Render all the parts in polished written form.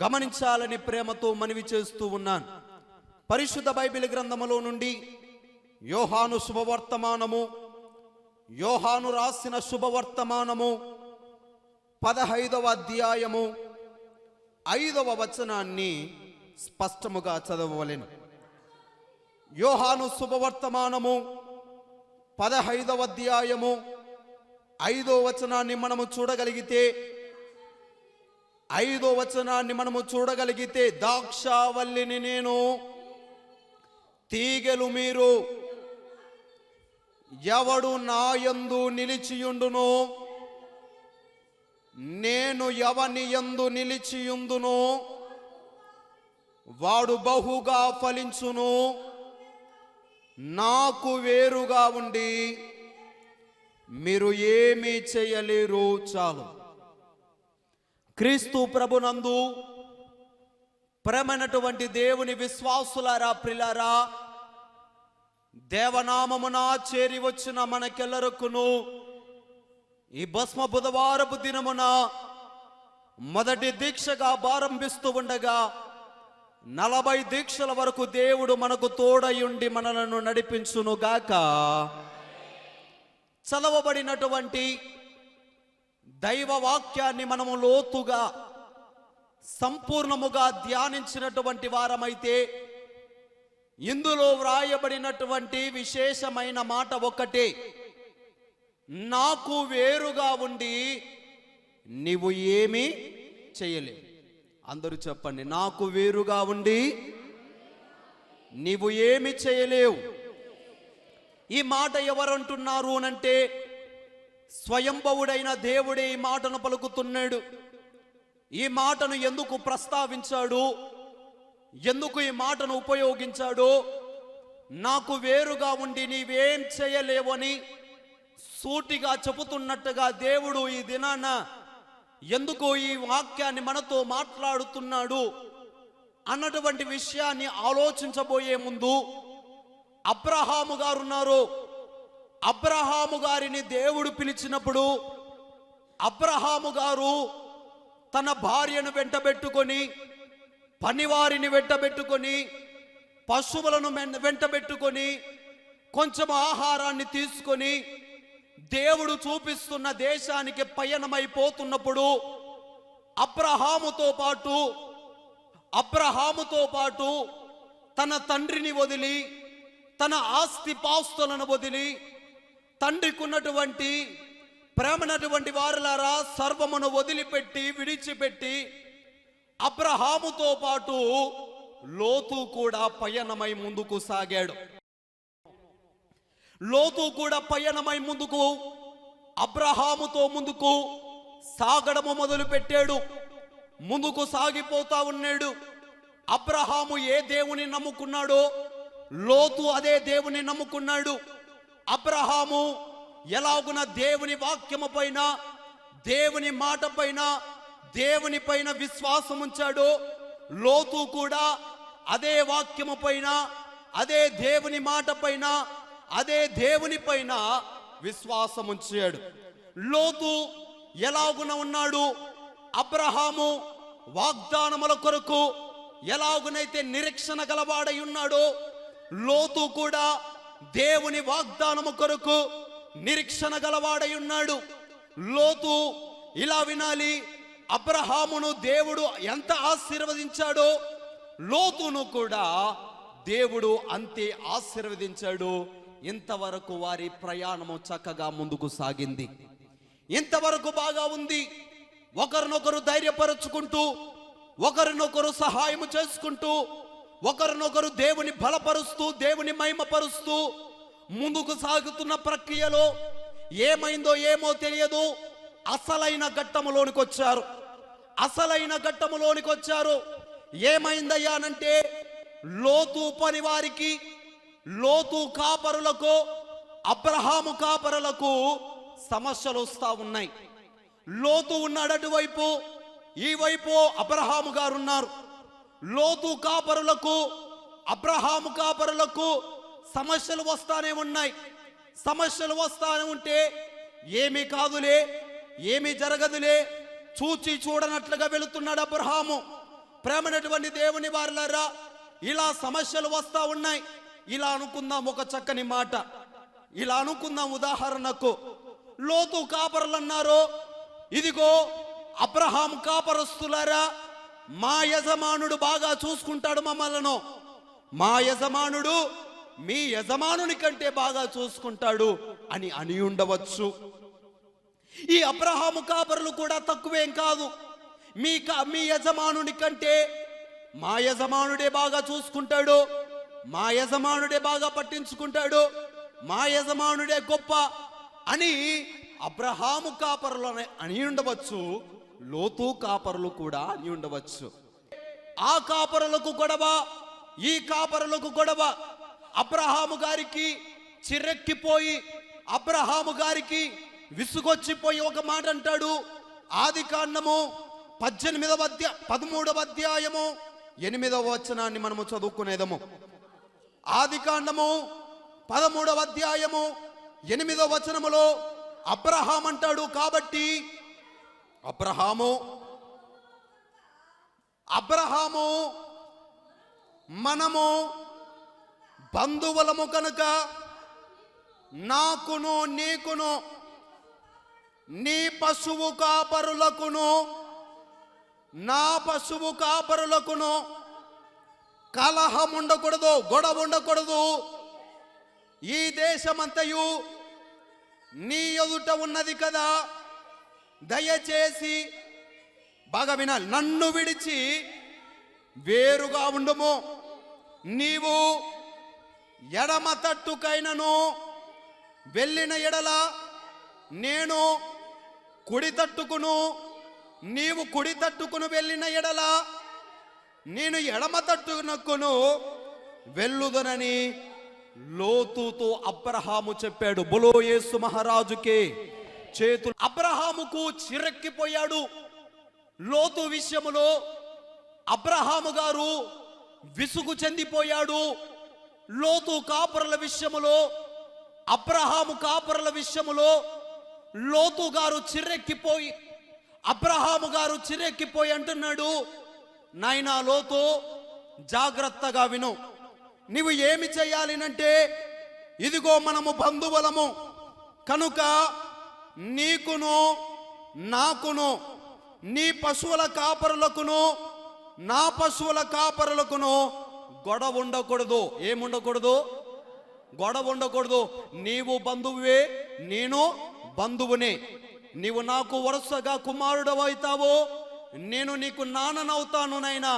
గమనించాలని ప్రేమతో మనవి చేస్తూ ఉన్నాను. పరిశుద్ధ బైబిల్ గ్రంథములో నుండి యోహాను శుభవర్తమానము, యోహాను రాసిన శుభవర్తమానము 15వ అధ్యాయము 5వ వచనాన్ని స్పష్టముగా చదవవలెను. యోహాను శుభవర్తమానము 15వ అధ్యాయము 5వ వచనాన్ని మనము చూడగలిగితే ద్రాక్షావల్లిని నేను, తీగెలు మీరు. ఎవడు నా యందు నిలిచియుండునో, నేను ఎవని యందు నిలిచియుందునో వాడు బహుగా ఫలించును. నాకు వేరుగా ఉండి మీరు ఏమీ చేయలేరు. చాలు. క్రీస్తు ప్రభునందు ప్రేమైనటువంటి దేవుని విశ్వాసులారా, ప్రియులారా, దేవనామమున చేరి వచ్చిన మనకెల్లరకును ఈ భస్మ బుధవారపు దినమున మొదటి దీక్షగా ప్రారంభిస్తూ ఉండగా 40 దీక్షల వరకు దేవుడు మనకు తోడయుండి మనలను నడిపించును గాక. చదవబడినటువంటి దైవ వాక్యాన్ని మనము లోతుగా సంపూర్ణముగా ధ్యానించినటువంటి వారమైతే ఇందులో వ్రాయబడినటువంటి విశేషమైన మాట ఒకటే, నాకు వేరుగా ఉండి నీవు ఏమీ చేయలేవు. అందరూ చెప్పండి, నాకు వేరుగా ఉండి నీవు ఏమి చేయలేవు. ఈ మాట ఎవరంటున్నారు అనంటే స్వయంభవుడైన దేవుడే ఈ మాటను పలుకుతున్నాడు. ఈ మాటను ఎందుకు ప్రస్తావించాడు, ఎందుకు ఈ మాటను ఉపయోగించాడు? నాకు వేరుగా ఉండి నీవేం చేయలేవని సూటిగా చెబుతున్నట్టుగా దేవుడు ఈ దినాన ఎందుకు ఈ వాక్యాన్ని మనతో మాట్లాడుతున్నాడు అన్నటువంటి విషయాన్ని ఆలోచించబోయే ముందు, అబ్రహాము గారున్నారు. అబ్రహాము గారిని దేవుడు పిలిచినప్పుడు అబ్రహాము గారు తన భార్యను వెంటబెట్టుకొని, పనివారిని వెంటబెట్టుకొని, పశువులను వెంటబెట్టుకొని, కొంచెం ఆహారాన్ని తీసుకొని దేవుడు చూపిస్తున్న దేశానికి పయనమైపోతున్నప్పుడు అబ్రహాముతో పాటు తన తండ్రిని వదిలి, తన ఆస్తి పాస్తులను వదిలి, తండ్రికి ఉన్నటువంటి ప్రేమనటువంటి వారులారా సర్వమును వదిలిపెట్టి విడిచిపెట్టి అబ్రహాముతో పాటు లోతు కూడా పయనమై ముందుకు సాగాడు. లోతు కూడా పయనమై ముందుకు అబ్రహాముతో ముందుకు సాగడము మొదలు పెట్టాడు. ముందుకు సాగిపోతా ఉన్నాడు. అబ్రహాము ఏ దేవుని నమ్ముకున్నాడో లోతు అదే దేవుని నమ్ముకున్నాడు. అబ్రహాము ఎలాగున దేవుని వాక్యము పైన, దేవుని మాట పైన, దేవుని పైన విశ్వాసం ఉంచాడో లోతు కూడా అదే వాక్యము పైన, అదే దేవుని మాట పైన, అదే దేవుని పైన విశ్వాసం ఉంచాడు. లోతు ఎలాగున ఉన్నాడు? అబ్రహాము వాగ్దానముల కొరకు ఎలాగునైతే నిరీక్షణ గలవాడై ఉన్నాడో లోతు కూడా దేవుని వాగ్దానము కొరకు నిరీక్షణ గలవాడై ఉన్నాడు. లోతు ఇలా వినాలి, అబ్రహామును దేవుడు ఎంత ఆశీర్వదించాడో లోతును కూడా దేవుడు అంతే ఆశీర్వదించాడు. ఇంతవరకు వారి ప్రయాణము చక్కగా ముందుకు సాగింది. ఇంతవరకు బాగా ఉంది. ఒకరినొకరు ధైర్యపరుచుకుంటూ, ఒకరినొకరు సహాయం చేసుకుంటూ, ఒకరినొకరు దేవుని బలపరుస్తూ, దేవుని మహిమపరుస్తూ ముందుకు సాగుతున్న ప్రక్రియలో ఏమైందో ఏమో తెలియదు, అసలైన ఘట్టములోనికి వచ్చారు. ఏమైందయ్యా అనంటే లోతు పని వారికి, లోతు కాపరులకు, అబ్రహాము కాపరులకు సమస్యలు వస్తా ఉన్నాయి. లోతు ఉన్నాడు అటువైపు, ఈ వైపు అబ్రహాము గారు ఉన్నారు. లోతు కాపరులకు, అబ్రహాము కాపరులకు సమస్యలు వస్తానే ఉన్నాయి. సమస్యలు వస్తానే ఉంటే ఏమీ కాదులే, ఏమీ జరగదులే, చూచి చూడనట్లుగా వెళుతున్నాడు అబ్రహాము. ప్రేమనటువంటి దేవుని వారలారా, ఇలా సమస్యలు వస్తా ఉన్నాయి. ఇలా అనుకుందాం ఒక చక్కని మాట, ఇలా అనుకుందాం. ఉదాహరణకు లోతు కాపరులు అన్నారు, ఇదిగో అబ్రహాం కాపరస్తులారా, మా యజమానుడు బాగా చూసుకుంటాడు మమ్మలను, మా యజమానుడు మీ యజమానుని కంటే బాగా చూసుకుంటాడు అని ఉండవచ్చు. ఈ అబ్రహాము కాపరులు కూడా తక్కువేం కాదు. మీ యజమానుని కంటే మా యజమానుడే బాగా చూసుకుంటాడు, మా యజమానుడే బాగా పట్టించుకుంటాడు, మా యజమానుడే గొప్ప అని అబ్రహాము కాపరులు అని ఉండవచ్చు, లోతు కాపరులు కూడా అని ఉండవచ్చు. ఆ కాపరులకు గొడవ, ఈ కాపరులకు గొడవ. అబ్రహాము గారికి చిరెక్కిపోయి, అబ్రహాము గారికి విసుగొచ్చిపోయి ఒక మాట అంటాడు. ఆదికాండము 13వ అధ్యాయము 8వ వచనాన్ని మనము చదువుకునేదము. ఆదికాండము 13వ అధ్యాయము 8వ వచనములో అబ్రహాం అంటాడు, కాబట్టి అబ్రహాము మనము బంధువులము కనుక నాకును నీకును నీ పశువు కాపరులకును నా పశువు కాపరులకును కలహం ఉండకూడదు, గొడవ ఉండకూడదు. ఈ దేశమంతయు నీ ఎదుట ఉన్నది కదా, దయచేసి బాగా వినాలి, నన్ను విడిచి వేరుగా ఉండుము. నీవు ఎడమ తట్టుకైనను వెళ్ళిన ఎడల నేను కుడి తట్టుకును, నీవు కుడి తట్టుకును వెళ్ళిన ఎడల నేను ఎడమ తట్టుకును వెళ్ళుదనని లోతుతో అబ్రహాము చెప్పాడు. బోలో యేసు మహారాజుకే చేతులు. అబ్రహాముకు చిరెక్కిపోయాడు. లోతు విషయములో అబ్రహాము గారు విసుగు చెందిపోయాడు. లోతు కాపరుల విషయములో, అబ్రహాము కాపరుల విషయములో లోతు గారు చిరెక్కిపోయి, అబ్రహాము గారు చిరెక్కిపోయి అంటున్నాడు, నాయనా లోతు జాగ్రత్తగా విను, నీవు ఏమి చేయాలినంటే, ఇదిగో మనము బంధువులము కనుక నీకును నాకును నీ పశువుల కాపరులకును నా పశువుల కాపరులకును గొడవ ఉండకూడదు. ఏముండకూడదు? గొడవ ఉండకూడదు. నీవు బంధువువే, నేను బంధువునే. నీవు నాకు వరుసగా కుమారుడు అవుతావు, నేను నీకు నాన్ననవుతాను. నైనా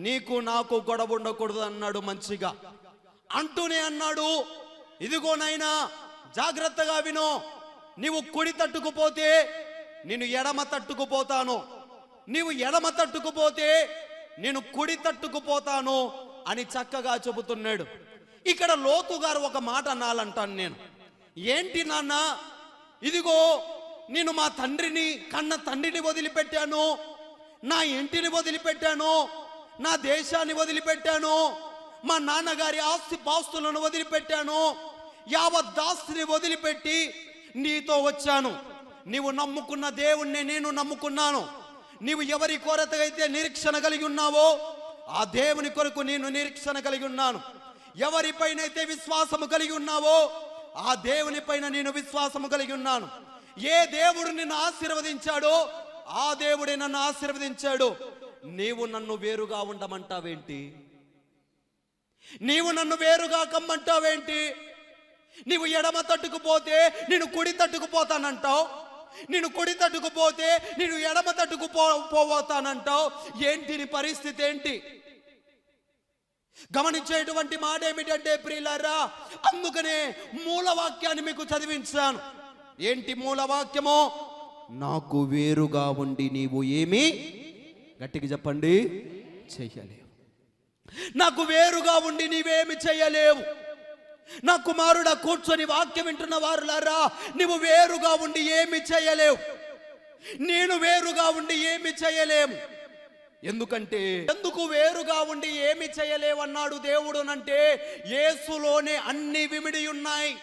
నీకు నాకు గొడవ ఉండకూడదు అన్నాడు. మంచిగా అంటూనే అన్నాడు, ఇదిగో నైనా జాగ్రత్తగా విను, నీవు కుడి తట్టుకుపోతే నేను ఎడమ తట్టుకుపోతాను, నీవు ఎడమ తట్టుకుపోతే నేను కుడి తట్టుకుపోతాను అని చక్కగా చెబుతున్నాడు. ఇక్కడ లోతు గారు ఒక మాట అనాలంటాను నేను. ఏంటి నాన్న, ఇదిగో నేను మా తండ్రిని, కన్న తండ్రిని వదిలిపెట్టాను, నా ఇంటిని వదిలిపెట్టాను, నా దేశాన్ని వదిలిపెట్టాను, మా నాన్నగారి ఆస్తి పాస్తులను వదిలిపెట్టాను, యావత్ దాస్తిని వదిలిపెట్టి నీతో వచ్చాను. నీవు నమ్ముకున్న దేవుణ్ణి నేను నమ్ముకున్నాను. నీవు ఎవరి కొరతగైతే నిరీక్షణ కలిగి ఉన్నావో ఆ దేవుని కొరకు నేను నిరీక్షణ కలిగి ఉన్నాను. ఎవరిపైనైతే విశ్వాసము కలిగి ఉన్నావో ఆ దేవుని పైన నేను విశ్వాసము కలిగి ఉన్నాను. ఏ దేవుడు నిన్ను ఆశీర్వదించాడో ఆ దేవుడే నన్ను ఆశీర్వదించాడు. నీవు నన్ను వేరుగా ఉండమంటావేంటి? నీవు నన్ను వేరుగా కమ్మంటావేంటి? నీవు ఎడమ తట్టుకుపోతే నేను కుడి తట్టుకుపోతానంటావు, నేను కుడి తట్టుకుపోతే నేను ఎడమ పోతానంటావు. ఏంటి నీ పరిస్థితి ఏంటి? గమనించేటువంటి మాట ఏమిటంటే ప్రియులారా, అందుకనే మూలవాక్యాన్ని మీకు చదివించాను. ఏంటి మూలవాక్యము? నాకు వేరుగా ఉండి నీవు ఏమి, గట్టిగా చెప్పండి, చెయ్యలేవు. నాకు వేరుగా ఉండి నీవేమి చెయ్యలేవు. నా కుమారుడా, కూర్చొని వాక్యం వింటున్న వారులారా, నీవు వేరుగా ఉండి ఏమి చేయలేవు. నేను వేరుగా ఉండి ఏమి చేయలేము. ఎందుకు వేరుగా ఉండి ఏమి చేయలేవన్నాడు దేవుడు అంటే, యేసులోనే అన్ని విమిడి ఉన్నాయి.